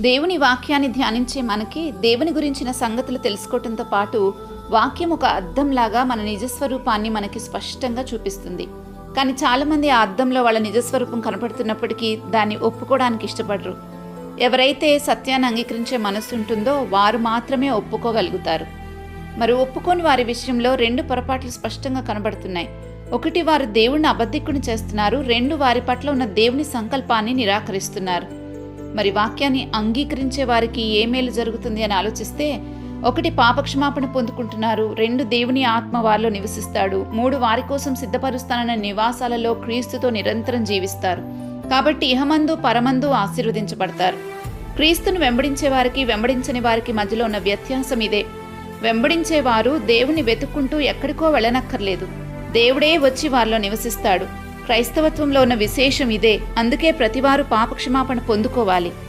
దేవుని వాక్యాన్ని ధ్యానించే మనకి దేవుని గురించిన సంగతులు తెలుసుకోవటంతో పాటు వాక్యం ఒక అద్దంలాగా మన నిజస్వరూపాన్ని మనకి స్పష్టంగా చూపిస్తుంది. కానీ చాలామంది ఆ అద్దంలో వాళ్ళ నిజస్వరూపం కనపడుతున్నప్పటికీ దాన్ని ఒప్పుకోవడానికి ఇష్టపడరు. ఎవరైతే సత్యాన్ని అంగీకరించే మనసు ఉంటుందో వారు మాత్రమే ఒప్పుకోగలుగుతారు. మరి ఒప్పుకోని వారి విషయంలో 2 పొరపాట్లు స్పష్టంగా కనబడుతున్నాయి. 1, వారు దేవుణ్ణి అబద్ధికుని చేస్తున్నారు. 2, వారి పట్ల ఉన్న దేవుని సంకల్పాన్ని నిరాకరిస్తున్నారు. మరి వాక్యాన్ని అంగీకరించే వారికి ఏ మేలు జరుగుతుంది అని ఆలోచిస్తే 1, పాపక్షమాపణ పొందుకుంటున్నారు. 2, దేవుని ఆత్మ వారిలో నివసిస్తాడు. 3, వారి కోసం సిద్ధపరుస్తానన్న నివాసాలలో క్రీస్తుతో నిరంతరం జీవిస్తారు. కాబట్టి ఇహమందు పరమందు ఆశీర్వదించబడతారు. క్రీస్తును వెంబడించే వారికి వెంబడించని వారికి మధ్యలో ఉన్న వ్యత్యాసం ఇదే. వెంబడించేవారు దేవుని వెతుక్కుంటూ ఎక్కడికో వెళ్ళనక్కర్లేదు. దేవుడే వచ్చి వారిలో నివసిస్తాడు. క్రైస్తవత్వంలో ఉన్న విశేషం ఇదే. అందుకే ప్రతివారు పాపక్షమాపణ పొందుకోవాలి.